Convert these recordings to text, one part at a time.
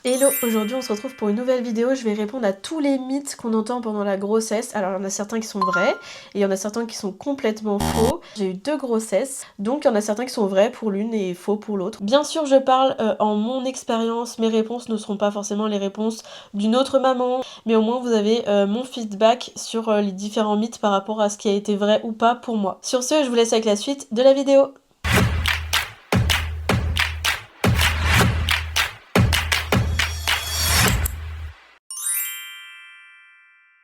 Hello, aujourd'hui on se retrouve pour une nouvelle vidéo. Je vais répondre à tous les mythes qu'on entend pendant la grossesse. Alors il y en a certains qui sont vrais et il y en a certains qui sont complètement faux. J'ai eu 2 grossesses, donc il y en a certains qui sont vrais pour l'une et faux pour l'autre. Bien sûr je parle en mon expérience, mes réponses ne seront pas forcément les réponses d'une autre maman, mais au moins vous avez mon feedback sur les différents mythes par rapport à ce qui a été vrai ou pas pour moi. Sur ce, je vous laisse avec la suite de la vidéo.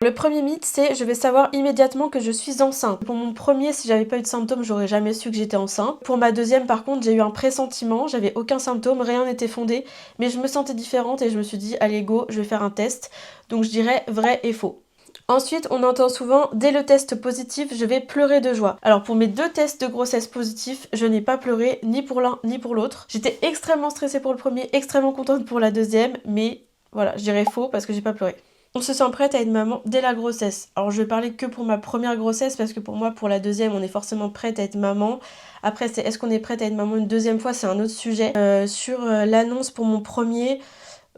Le premier mythe, c'est je vais savoir immédiatement que je suis enceinte. Pour mon premier, si j'avais pas eu de symptômes, j'aurais jamais su que j'étais enceinte. Pour ma deuxième, par contre, j'ai eu un pressentiment, j'avais aucun symptôme, rien n'était fondé, mais je me sentais différente et je me suis dit, allez go, je vais faire un test. Donc je dirais vrai et faux. Ensuite, on entend souvent, dès le test positif, je vais pleurer de joie. Alors pour mes 2 tests de grossesse positifs, je n'ai pas pleuré ni pour l'un ni pour l'autre. J'étais extrêmement stressée pour le premier, extrêmement contente pour la deuxième, mais voilà, je dirais faux parce que j'ai pas pleuré. On se sent prête à être maman dès la grossesse. Alors je vais parler que pour ma première grossesse parce que pour moi, pour la deuxième, on est forcément prête à être maman. Après, c'est est-ce qu'on est prête à être maman une deuxième fois, c'est un autre sujet. Sur l'annonce pour mon premier,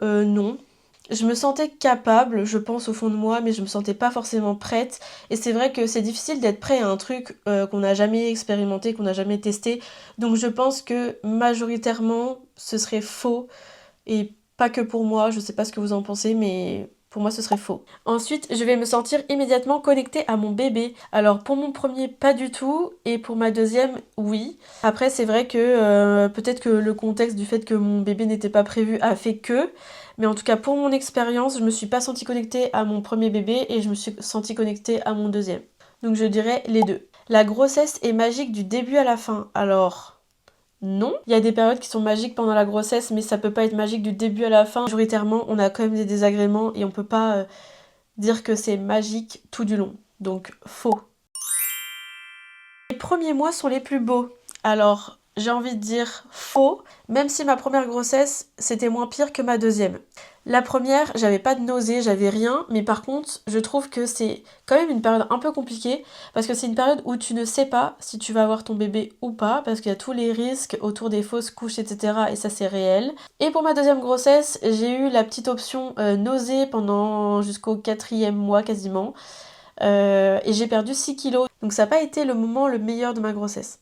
non. Je me sentais capable, je pense au fond de moi, mais je me sentais pas forcément prête. Et c'est vrai que c'est difficile d'être prêt à un truc qu'on n'a jamais expérimenté, qu'on n'a jamais testé. Donc je pense que majoritairement, ce serait faux. Et pas que pour moi, je sais pas ce que vous en pensez, mais pour moi ce serait faux. Ensuite, je vais me sentir immédiatement connectée à mon bébé. Alors pour mon premier, pas du tout, et pour ma deuxième, oui. Après, c'est vrai que peut-être que le contexte du fait que mon bébé n'était pas prévu a fait que, mais en tout cas pour mon expérience, je me suis pas sentie connectée à mon premier bébé et je me suis sentie connectée à mon deuxième. Donc je dirais les deux. La grossesse est magique du début à la fin. Alors non, il y a des périodes qui sont magiques pendant la grossesse, mais ça peut pas être magique du début à la fin. Majoritairement, on a quand même des désagréments et on peut pas dire que c'est magique tout du long. Donc faux. Les premiers mois sont les plus beaux. Alors, j'ai envie de dire faux, même si ma première grossesse, c'était moins pire que ma deuxième. La première, j'avais pas de nausées, j'avais rien, mais par contre, je trouve que c'est quand même une période un peu compliquée, parce que c'est une période où tu ne sais pas si tu vas avoir ton bébé ou pas, parce qu'il y a tous les risques autour des fausses couches, etc., et ça c'est réel. Et pour ma deuxième grossesse, j'ai eu la petite option nausées pendant jusqu'au 4e mois quasiment, et j'ai perdu 6 kilos. Donc ça n'a pas été le moment le meilleur de ma grossesse.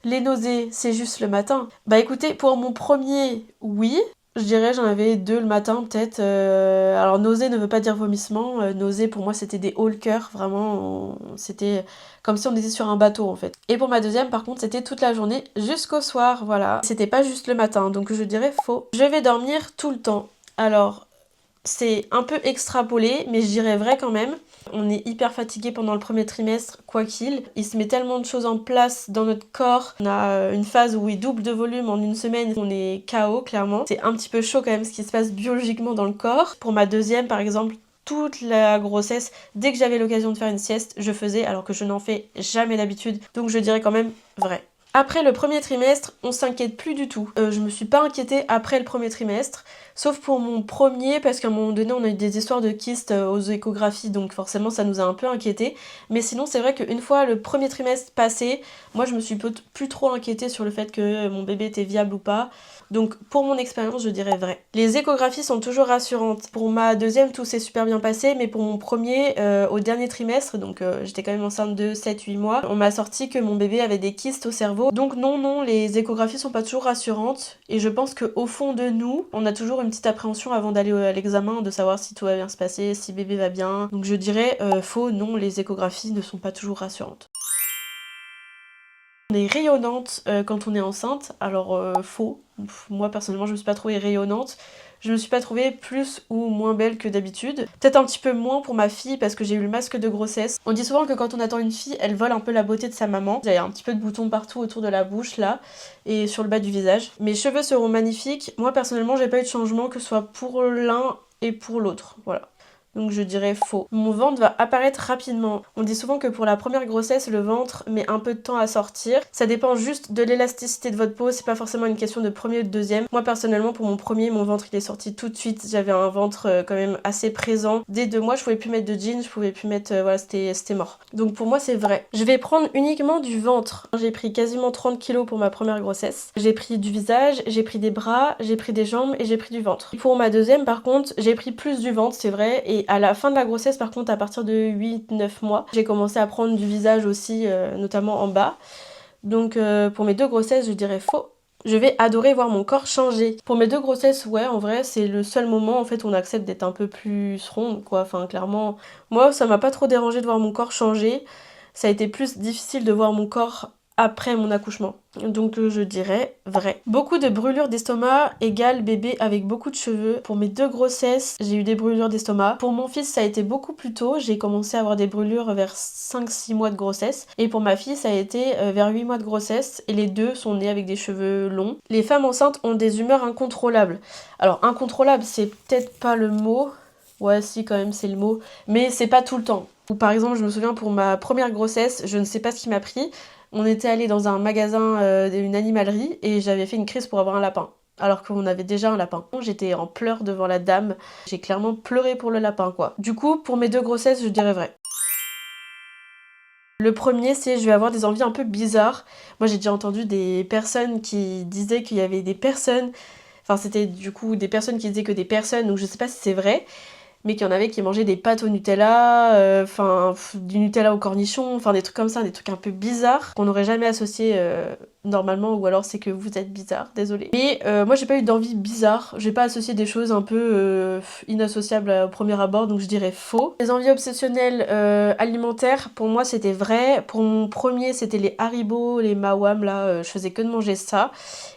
Les nausées, c'est juste le matin. Bah écoutez, pour mon premier, oui. Je dirais j'en avais 2 le matin peut-être. Alors nausée ne veut pas dire vomissement. Nausée pour moi c'était des hauts le cœur. Vraiment, c'était comme si on était sur un bateau en fait. Et pour ma deuxième par contre c'était toute la journée jusqu'au soir. Voilà. C'était pas juste le matin donc je dirais faux. Je vais dormir tout le temps. Alors c'est un peu extrapolé, mais je dirais vrai quand même. On est hyper fatigué pendant le premier trimestre, quoi qu'il. Il se met tellement de choses en place dans notre corps. On a une phase où il double de volume en une semaine. On est KO, clairement. C'est un petit peu chaud quand même ce qui se passe biologiquement dans le corps. Pour ma deuxième, par exemple, toute la grossesse, dès que j'avais l'occasion de faire une sieste, je faisais, alors que je n'en fais jamais d'habitude. Donc je dirais quand même vrai. Après le premier trimestre, on s'inquiète plus du tout. Je me suis pas inquiétée après le premier trimestre, sauf pour mon premier, parce qu'à un moment donné, on a eu des histoires de kystes aux échographies, donc forcément ça nous a un peu inquiétés. Mais sinon, c'est vrai qu'une fois le premier trimestre passé, moi je me suis plus trop inquiétée sur le fait que mon bébé était viable ou pas. Donc pour mon expérience, je dirais vrai. Les échographies sont toujours rassurantes. Pour ma deuxième, tout s'est super bien passé, mais pour mon premier, au dernier trimestre, donc j'étais quand même enceinte de 7-8 mois, on m'a sorti que mon bébé avait des kystes au cerveau. Donc non, les échographies sont pas toujours rassurantes, et je pense qu'au fond de nous, on a toujours une petite appréhension avant d'aller à l'examen, de savoir si tout va bien se passer, si bébé va bien. Donc je dirais faux, non, les échographies ne sont pas toujours rassurantes. On est rayonnante quand on est enceinte, alors faux. Moi personnellement je me suis pas trouvée rayonnante. Je me suis pas trouvée plus ou moins belle que d'habitude. Peut-être un petit peu moins pour ma fille parce que j'ai eu le masque de grossesse. On dit souvent que quand on attend une fille, elle vole un peu la beauté de sa maman. Il y a un petit peu de boutons partout autour de la bouche là et sur le bas du visage. Mes cheveux seront magnifiques. Moi personnellement j'ai pas eu de changement que ce soit pour l'un et pour l'autre. Voilà. Donc je dirais faux. Mon ventre va apparaître rapidement. On dit souvent que pour la première grossesse, le ventre met un peu de temps à sortir. Ça dépend juste de l'élasticité de votre peau, c'est pas forcément une question de premier ou de deuxième. Moi personnellement, pour mon premier, mon ventre il est sorti tout de suite. J'avais un ventre quand même assez présent. Dès 2 mois, je pouvais plus mettre de jeans, je pouvais plus mettre... voilà, c'était mort. Donc pour moi, c'est vrai. Je vais prendre uniquement du ventre. J'ai pris quasiment 30 kilos pour ma première grossesse. J'ai pris du visage, j'ai pris des bras, j'ai pris des jambes et j'ai pris du ventre. Pour ma deuxième, par contre, j'ai pris plus du ventre, c'est vrai, et à la fin de la grossesse, par contre, à partir de 8-9 mois, j'ai commencé à prendre du visage aussi, notamment en bas. Donc pour mes 2 grossesses, je dirais faux. Je vais adorer voir mon corps changer. Pour mes 2 grossesses, ouais, en vrai, c'est le seul moment en fait où on accepte d'être un peu plus ronde, quoi. Enfin, clairement, moi, ça m'a pas trop dérangé de voir mon corps changer. Ça a été plus difficile de voir mon corps après mon accouchement. Donc je dirais vrai. Beaucoup de brûlures d'estomac égale bébé avec beaucoup de cheveux. Pour mes 2 grossesses, j'ai eu des brûlures d'estomac. Pour mon fils, ça a été beaucoup plus tôt. J'ai commencé à avoir des brûlures vers 5-6 mois de grossesse. Et pour ma fille, ça a été vers 8 mois de grossesse. Et les deux sont nés avec des cheveux longs. Les femmes enceintes ont des humeurs incontrôlables. Alors incontrôlable, c'est peut-être pas le mot. Ouais, si, quand même, c'est le mot. Mais c'est pas tout le temps. Ou par exemple, je me souviens pour ma première grossesse, je ne sais pas ce qui m'a pris. On était allé dans un magasin d'une animalerie et j'avais fait une crise pour avoir un lapin. Alors qu'on avait déjà un lapin. J'étais en pleurs devant la dame. J'ai clairement pleuré pour le lapin, quoi. Du coup, pour mes 2 grossesses, je dirais vrai. Le premier, c'est je vais avoir des envies un peu bizarres. Moi, j'ai déjà entendu des personnes qui disaient qu'il y avait des personnes... Enfin, c'était du coup des personnes qui disaient que des personnes, donc je sais pas si c'est vrai, mais qu'il y en avait qui mangeaient des pâtes au Nutella, enfin du Nutella au cornichon, enfin des trucs comme ça, des trucs un peu bizarres qu'on n'aurait jamais associés normalement, ou alors c'est que vous êtes bizarre, désolée. Mais moi j'ai pas eu d'envie bizarre, j'ai pas associé des choses un peu inassociables au premier abord, donc je dirais faux. Les envies obsessionnelles alimentaires, pour moi c'était vrai. Pour mon premier c'était les Haribo, les Mawam là, je faisais que de manger ça.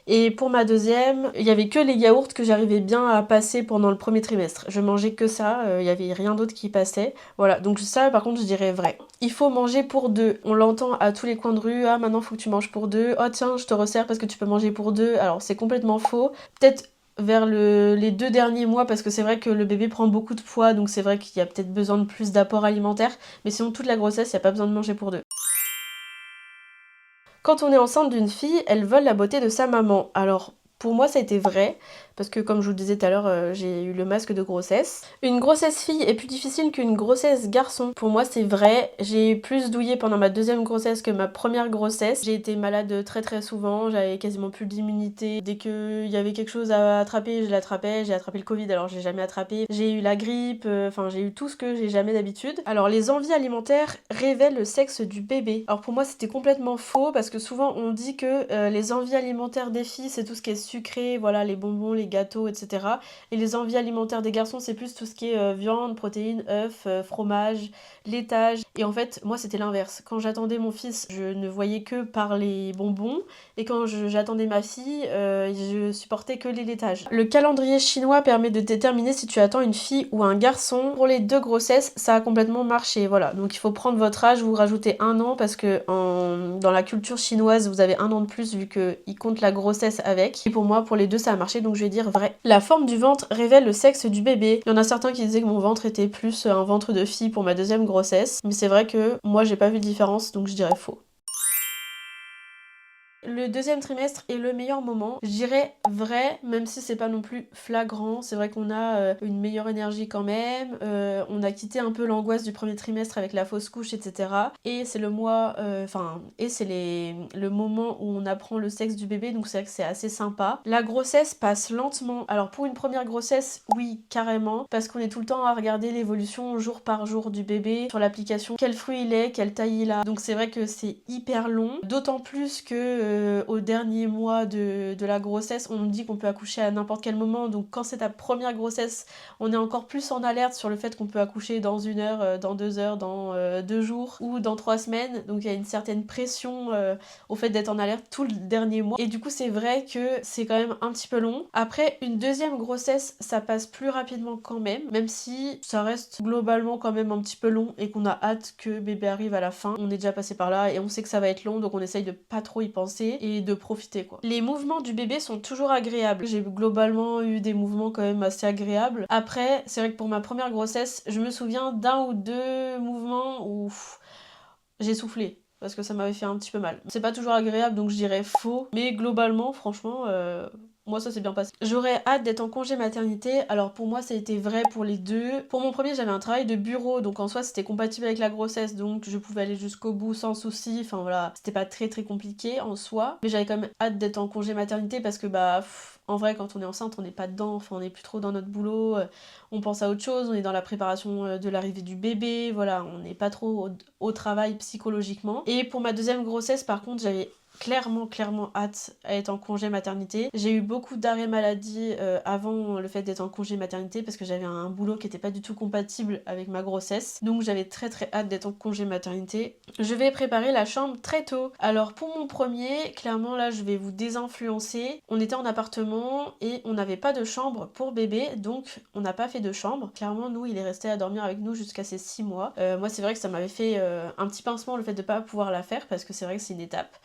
Et pour ma deuxième, il y avait que les yaourts que j'arrivais bien à passer pendant le premier trimestre. Je mangeais que ça, il y avait rien d'autre qui passait. Voilà, donc ça par contre je dirais vrai. Il faut manger pour 2. On l'entend à tous les coins de rue, ah maintenant faut que tu manges pour 2. Oh tiens, je te resserre parce que tu peux manger pour 2. Alors c'est complètement faux. Peut-être vers les 2 derniers mois parce que c'est vrai que le bébé prend beaucoup de poids, donc c'est vrai qu'il y a peut-être besoin de plus d'apport alimentaire. Mais sinon toute la grossesse, il n'y a pas besoin de manger pour 2. Quand on est enceinte d'une fille, elle vole la beauté de sa maman. Alors, pour moi, ça a été vrai, parce que comme je vous le disais tout à l'heure, j'ai eu le masque de grossesse. Une grossesse fille est plus difficile qu'une grossesse garçon. Pour moi, c'est vrai. J'ai plus douillé pendant ma deuxième grossesse que ma première grossesse. J'ai été malade très très souvent, j'avais quasiment plus d'immunité. Dès qu'il y avait quelque chose à attraper, je l'attrapais. J'ai attrapé le Covid, alors j'ai jamais attrapé. J'ai eu la grippe, enfin j'ai eu tout ce que j'ai jamais d'habitude. Alors, les envies alimentaires révèlent le sexe du bébé. Alors pour moi, c'était complètement faux, parce que souvent on dit que les envies alimentaires des filles, c'est tout ce qui est sucré, voilà, les bonbons, les gâteaux, etc. Et les envies alimentaires des garçons, c'est plus tout ce qui est viande, protéines, œufs, fromage, laitage. Et en fait, moi, c'était l'inverse. Quand j'attendais mon fils, je ne voyais que par les bonbons. Et quand j'attendais ma fille, je supportais que les laitages. Le calendrier chinois permet de déterminer si tu attends une fille ou un garçon. Pour les 2 grossesses, ça a complètement marché. Voilà, donc il faut prendre votre âge, vous rajoutez 1 an, parce que dans la culture chinoise, vous avez 1 an de plus vu qu'ils comptent la grossesse avec. Et pour moi, pour les 2, ça a marché, donc je vais dire vrai. La forme du ventre révèle le sexe du bébé. Il y en a certains qui disaient que mon ventre était plus un ventre de fille pour ma deuxième grossesse, mais c'est vrai que moi, j'ai pas vu de différence, donc je dirais faux. Le deuxième trimestre est le meilleur moment. Je dirais vrai, même si c'est pas non plus flagrant. C'est vrai qu'on a une meilleure énergie quand même. On a quitté un peu l'angoisse du premier trimestre avec la fausse couche, etc. Et c'est le mois, le moment où on apprend le sexe du bébé, donc c'est vrai que c'est assez sympa. La grossesse passe lentement. Alors pour une première grossesse, oui, carrément, parce qu'on est tout le temps à regarder l'évolution jour par jour du bébé sur l'application, quel fruit il est, quelle taille il a. Donc c'est vrai que c'est hyper long. D'autant plus que au dernier mois de la grossesse, on nous dit qu'on peut accoucher à n'importe quel moment. Donc quand c'est ta première grossesse, on est encore plus en alerte sur le fait qu'on peut accoucher dans 1 heure, dans 2 heures, dans 2 jours ou dans 3 semaines. Donc il y a une certaine pression au fait d'être en alerte tout le dernier mois. Et du coup, c'est vrai que c'est quand même un petit peu long. Après, une deuxième grossesse, ça passe plus rapidement quand même si ça reste globalement quand même un petit peu long et qu'on a hâte que bébé arrive à la fin. On est déjà passé par là et on sait que ça va être long, donc on essaye de pas trop y penser relaxer et de profiter quoi. Les mouvements du bébé sont toujours agréables. J'ai globalement eu des mouvements quand même assez agréables. Après, c'est vrai que pour ma première grossesse, je me souviens d'un ou deux mouvements où j'ai soufflé. Parce que ça m'avait fait un petit peu mal. C'est pas toujours agréable donc je dirais faux. Mais globalement, franchement, moi ça s'est bien passé. J'aurais hâte d'être en congé maternité. Alors pour moi ça a été vrai pour les deux. Pour mon premier j'avais un travail de bureau donc en soi c'était compatible avec la grossesse donc je pouvais aller jusqu'au bout sans souci. Enfin voilà, c'était pas très compliqué en soi. Mais j'avais quand même hâte d'être en congé maternité parce que en vrai quand on est enceinte on n'est pas dedans. Enfin on est plus trop dans notre boulot. On pense à autre chose. On est dans la préparation de l'arrivée du bébé. Voilà, on n'est pas trop au travail psychologiquement. Et pour ma deuxième grossesse par contre j'avais clairement hâte à être en congé maternité. J'ai eu beaucoup d'arrêts maladie avant le fait d'être en congé maternité parce que j'avais un boulot qui était pas du tout compatible avec ma grossesse. Donc j'avais très hâte d'être en congé maternité. Je vais préparer la chambre très tôt. Alors pour mon premier, clairement là je vais vous désinfluencer. On était en appartement et on n'avait pas de chambre pour bébé donc on n'a pas fait de chambre. Clairement nous il est resté à dormir avec nous jusqu'à ses 6 mois. Moi c'est vrai que ça m'avait fait un petit pincement le fait de pas pouvoir la faire parce que c'est vrai que c'est une étape.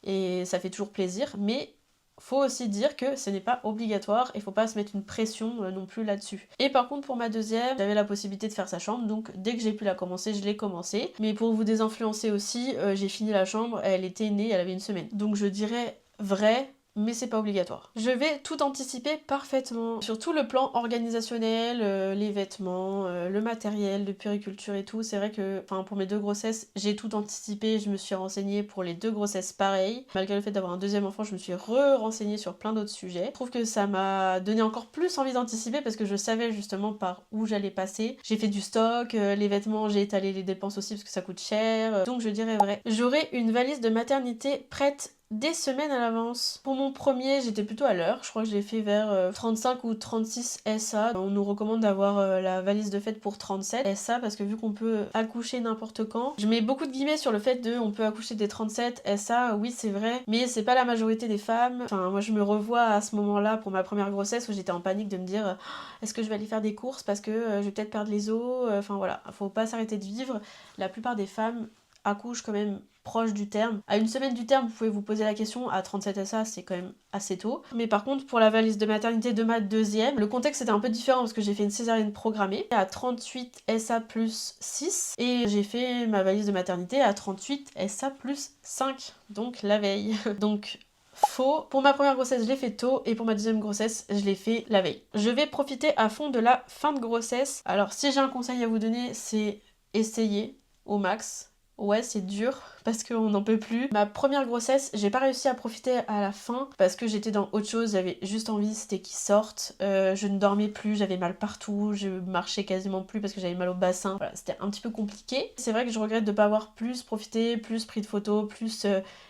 Et ça fait toujours plaisir, mais faut aussi dire que ce n'est pas obligatoire et faut pas se mettre une pression non plus là-dessus. Et par contre pour ma deuxième, j'avais la possibilité de faire sa chambre, donc dès que j'ai pu la commencer, je l'ai commencée. Mais pour vous désinfluencer aussi, j'ai fini la chambre, elle était née, elle avait une semaine. Donc je dirais vrai, mais c'est pas obligatoire. Je vais tout anticiper parfaitement. Sur tout le plan organisationnel, les vêtements, le matériel de puériculture et tout, c'est vrai que pour mes deux grossesses, j'ai tout anticipé, je me suis renseignée pour les deux grossesses pareilles. Malgré le fait d'avoir un deuxième enfant, je me suis renseignée sur plein d'autres sujets. Je trouve que ça m'a donné encore plus envie d'anticiper parce que je savais justement par où j'allais passer. J'ai fait du stock, les vêtements, j'ai étalé les dépenses aussi parce que ça coûte cher. Donc je dirais vrai. J'aurai une valise de maternité prête des semaines à l'avance. Pour mon premier, j'étais plutôt à l'heure. Je crois que j'ai fait vers 35 ou 36 SA. On nous recommande d'avoir la valise de fête pour 37 SA parce que vu qu'on peut accoucher n'importe quand, je mets beaucoup de guillemets sur le fait de on peut accoucher des 37 SA. Oui, c'est vrai, mais c'est pas la majorité des femmes. Enfin, moi je me revois à ce moment-là pour ma première grossesse où j'étais en panique de me dire est-ce que je vais aller faire des courses parce que je vais peut-être perdre les os. Enfin voilà, faut pas s'arrêter de vivre. La plupart des femmes accouchent quand même proche du terme. À une semaine du terme, vous pouvez vous poser la question, à 37 SA, c'est quand même assez tôt. Mais par contre, pour la valise de maternité de ma deuxième, le contexte était un peu différent parce que j'ai fait une césarienne programmée à 38 SA plus 6 et j'ai fait ma valise de maternité à 38 SA plus 5, donc la veille. Donc faux. Pour ma première grossesse, je l'ai fait tôt et pour ma deuxième grossesse, je l'ai fait la veille. Je vais profiter à fond de la fin de grossesse. Alors si j'ai un conseil à vous donner, c'est essayer au max. Ouais, c'est dur parce qu'on n'en peut plus. Ma première grossesse, j'ai pas réussi à profiter à la fin parce que j'étais dans autre chose, j'avais juste envie, c'était qu'ils sortent. Je ne dormais plus, j'avais mal partout, je marchais quasiment plus parce que j'avais mal au bassin. Voilà, c'était un petit peu compliqué. C'est vrai que je regrette de pas avoir plus profité, plus pris de photos, plus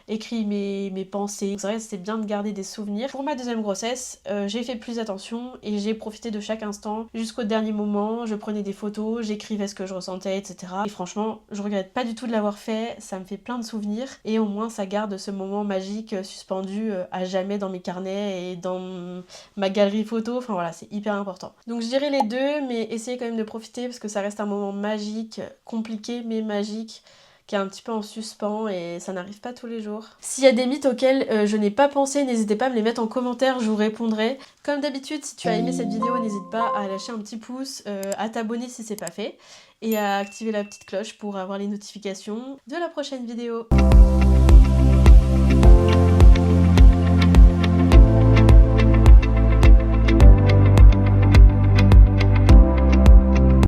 écrit mes pensées. C'est vrai que c'était bien de garder des souvenirs. Pour ma deuxième grossesse, j'ai fait plus attention et j'ai profité de chaque instant jusqu'au dernier moment. Je prenais des photos, j'écrivais ce que je ressentais, etc. Et franchement, je regrette pas du tout de l'avoir fait, ça me fait plein de souvenirs et au moins ça garde ce moment magique suspendu à jamais dans mes carnets et dans ma galerie photo. Enfin voilà, c'est hyper important. Donc je dirais les deux, mais essayez quand même de profiter parce que ça reste un moment magique, compliqué mais magique, qui est un petit peu en suspens et ça n'arrive pas tous les jours. S'il y a des mythes auxquels je n'ai pas pensé, n'hésitez pas à me les mettre en commentaire, je vous répondrai. Comme d'habitude, si tu as aimé cette vidéo, n'hésite pas à lâcher un petit pouce, à t'abonner si c'est pas fait, et à activer la petite cloche pour avoir les notifications de la prochaine vidéo.